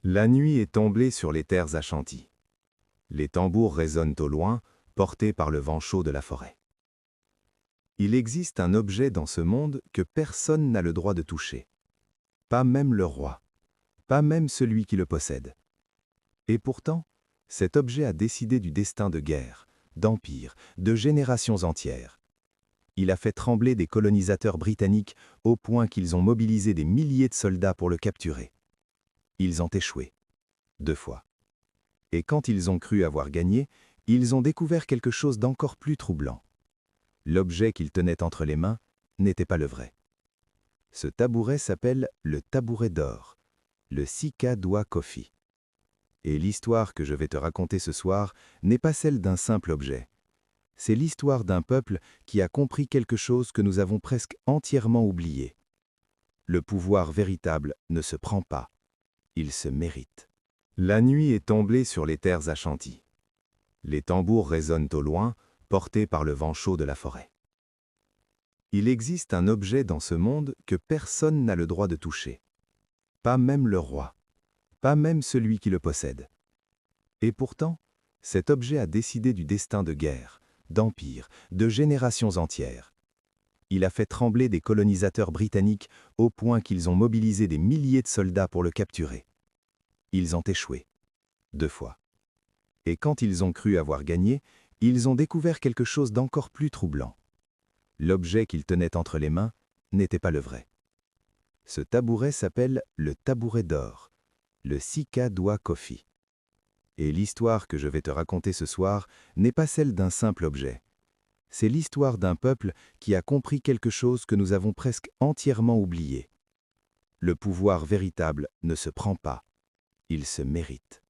La nuit est tombée sur les terres achanties. Les tambours résonnent au loin, portés par le vent chaud de la forêt. Il existe un objet dans ce monde que personne n'a le droit de toucher. Pas même le roi, pas même celui qui le possède. Et pourtant, cet objet a décidé du destin de guerres, d'empires, de générations entières. Il a fait trembler des colonisateurs britanniques au point qu'ils ont mobilisé des milliers de soldats pour le capturer. Ils ont échoué, 2 fois. Et quand ils ont cru avoir gagné, ils ont découvert quelque chose d'encore plus troublant. L'objet qu'ils tenaient entre les mains n'était pas le vrai. Ce tabouret s'appelle le tabouret d'or, le Sika Dwa Coffee. Et l'histoire que je vais te raconter ce soir n'est pas celle d'un simple objet. C'est l'histoire d'un peuple qui a compris quelque chose que nous avons presque entièrement oublié. Le pouvoir véritable ne se prend pas, il se mérite. La nuit est tombée sur les terres achanties. Les tambours résonnent au loin, portés par le vent chaud de la forêt. Il existe un objet dans ce monde que personne n'a le droit de toucher. Pas même le roi, pas même celui qui le possède. Et pourtant, cet objet a décidé du destin de guerres, d'empires, de générations entières. Il a fait trembler des colonisateurs britanniques au point qu'ils ont mobilisé des milliers de soldats pour le capturer. Ils ont échoué, 2 fois. Et quand ils ont cru avoir gagné, ils ont découvert quelque chose d'encore plus troublant. L'objet qu'ils tenaient entre les mains n'était pas le vrai. Ce tabouret s'appelle le tabouret d'or, le Sika Dwa Coffee. Et l'histoire que je vais te raconter ce soir n'est pas celle d'un simple objet. C'est l'histoire d'un peuple qui a compris quelque chose que nous avons presque entièrement oublié. Le pouvoir véritable ne se prend pas, il se mérite.